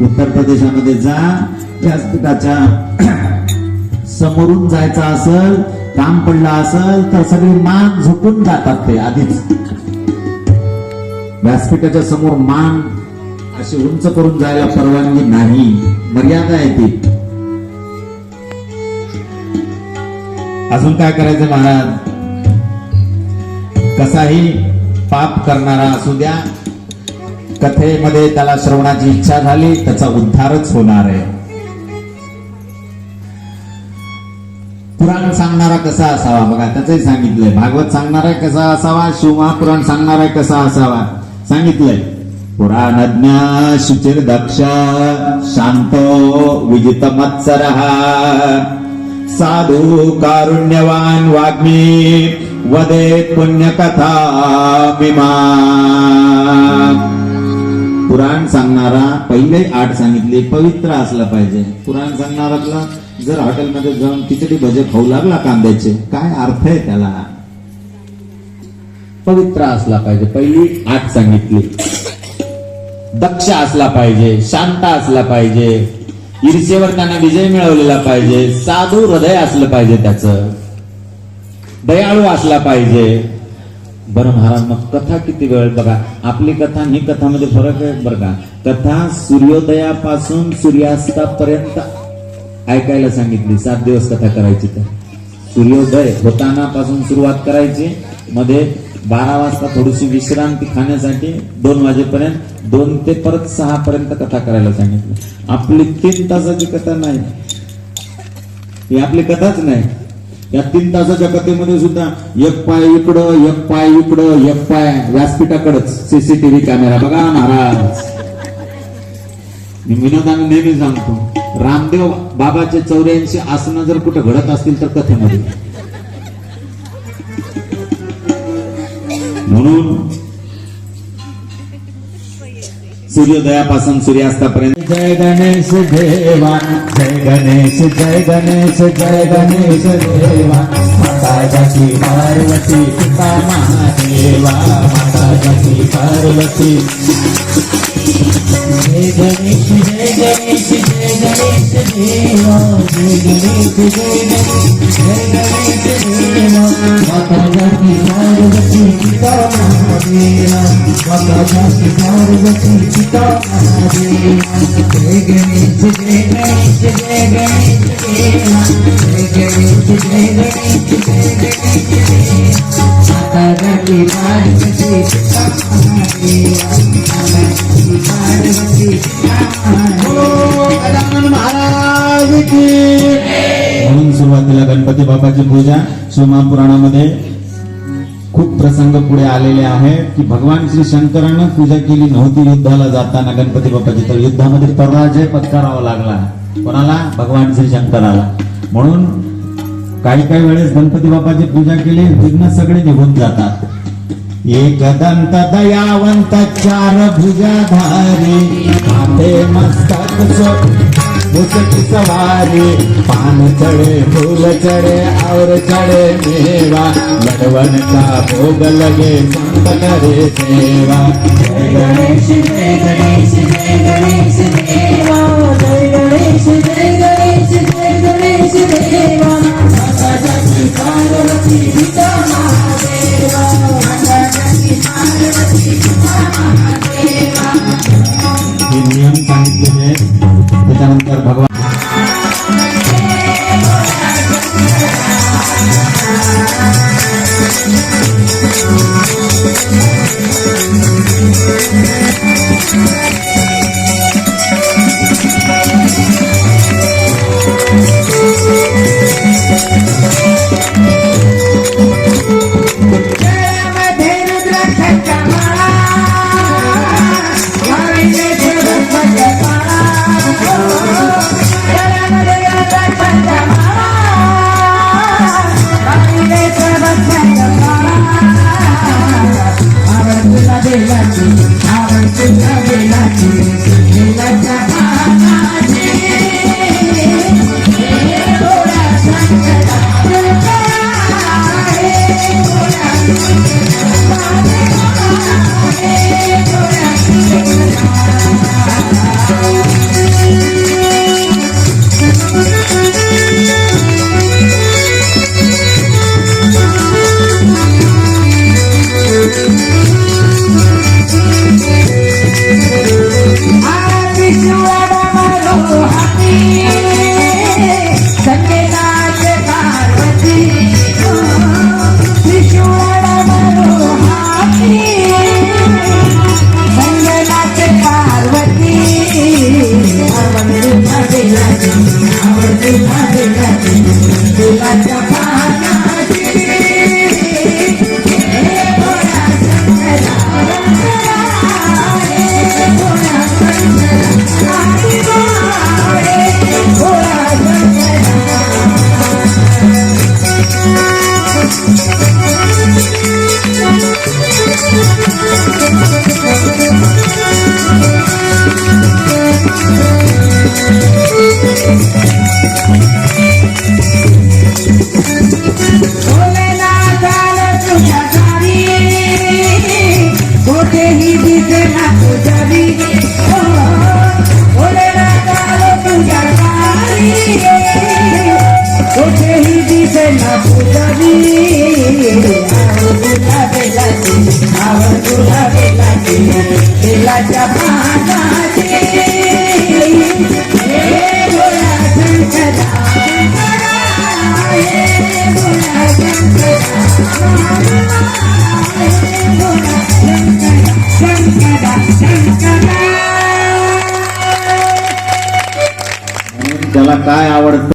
उत्तर प्रदेशामध्ये जा, व्यासपीठाच्या समोरून जायचं असेल, काम पडलं असेल तर सगळी मान झुकून जातात ते आधीच. व्यासपीठाच्या समोर मान अशी उंच करून जायला परवानगी नाही, मर्यादा आहे ती. अजून काय करायचं महाराज? कसाही पाप करणारा असू द्या, कथेमध्ये त्याला श्रवणाची इच्छा झाली, त्याचा उद्धारच होणार आहे. पुराण सांगणारा कसा असावा बघा, त्याचंही सांगितलंय. भागवत सांगणारा कसा असावा, शिवमहापुराण सांगणारा कसा असावा सांगितलंय. पुराणज्ञ शुचिर दक्ष शांतो विजित मत्सरः साधू कारुण्यवान वाग्मी वदेत पुण्यकथा विमा. पुराण सांगणारा पहिले 8 सांगितले, पवित्र असला पाहिजे. पुराण सांगणारातला जर हॉटेलमध्ये जाऊन खिचडी भजे खाऊ लागला कांद्याचे, काय अर्थ आहे त्याला? पवित्र असला पाहिजे, पहिली 8 सांगितली. दक्ष असला पाहिजे, शांत असला पाहिजे, ईर्षेवर त्याने विजय मिळवलेला पाहिजे, साधू हृदय असलं पाहिजे, त्याचं दयाळू असला पाहिजे. बरं महाराज, मग कथा किती वेळ? बघा, आपली कथा आणि ही कथामध्ये फरक आहे बरं का. कथा सूर्योदयापासून सूर्यास्तापर्यंत ऐकायला सांगितली. 7 दिवस कथा करायची. तर सूर्योदय होताना पासून सुरुवात करायची, मध्ये 12 वाजता थोडीशी विश्रांती खाण्यासाठी 2 वाजेपर्यंत, 2 ते परत 6 पर्यंत कथा करायला सांगितली. आपली 3 तासाची कथा नाही, ही आपली कथाच नाही. या 3 तासाच्या कथेमध्ये सुद्धा एक पाय इकडं, एक पाय इकडं, एक पाय व्यासपीठाकडेच, सीसीटीव्ही कॅमेरा. बघा महाराज, मी विनोदाने नेहमी सांगतो, रामदेव बाबाचे 84 आसनं जर कुठे घडत असतील तर कथेमध्ये. म्हणून सूर्योदयापासून सूर्यास्तापर्यंत जय गणेश देवा, जय गणेश, जय गणेश, जय गणेश देवा. माता जाती पार्वती पिता महादेवा, माता जाती पार्वती. जय गणेश, जय गणेश, जय गणेश देवा, जय गणेश, जय गणेश, जय गणेश देवा. माता जाती पार्वती पिता महादेवा, माता जाती पार्वती पिता महादेवा. जय गणेश, जय गणेश, जय गणेश देवा, जय गणेश, जय गणेश, जय गणेश देवा. माता जाती पार्वती पिता महादेवा, माता जाती पार्वती पिता महादेवा. महाराज की. म्हणून सुरुवातीला गणपती बाप्पाची पूजा शिवमहापुराणामध्ये खूप प्रसंग पुढे आलेले आहेत की भगवान श्री शंकरानं पूजा केली नव्हती युद्धाला जाताना गणपती बाप्पाची, तर युद्धामध्ये पराजय पत्करावा लागला. कोणाला? भगवान श्री शंकराला. म्हणून काही काही वेळेस गणपती बाप्पाची पूजा केली, विघ्न सगळे निघून जातात. एक दंत दयावंत 4 भुजाधारी, माथे मस्तक मुसकी सवारी, पान चढ़े फूल चढ़े और चढ़े मेवा, लडवन का भोग लगे संत करे सेवा. जय गणेश, जय गणेश, जय गणेश देवा, जय गणेश, जय गणेश, जय गणेश देवा. माता जाती पार्वती पिता महादेवा, माता जाती पार्वती पिता महादेवा. हे नियम सांगितलेले. त्याच्यानंतर भगवान Thank you. सेना पुजारी तुला बेलाची तुला बेलाची बेलाच्या पानाची हे भोळा शंकरा हे भोळा शंकरा त्याला काय आवडतं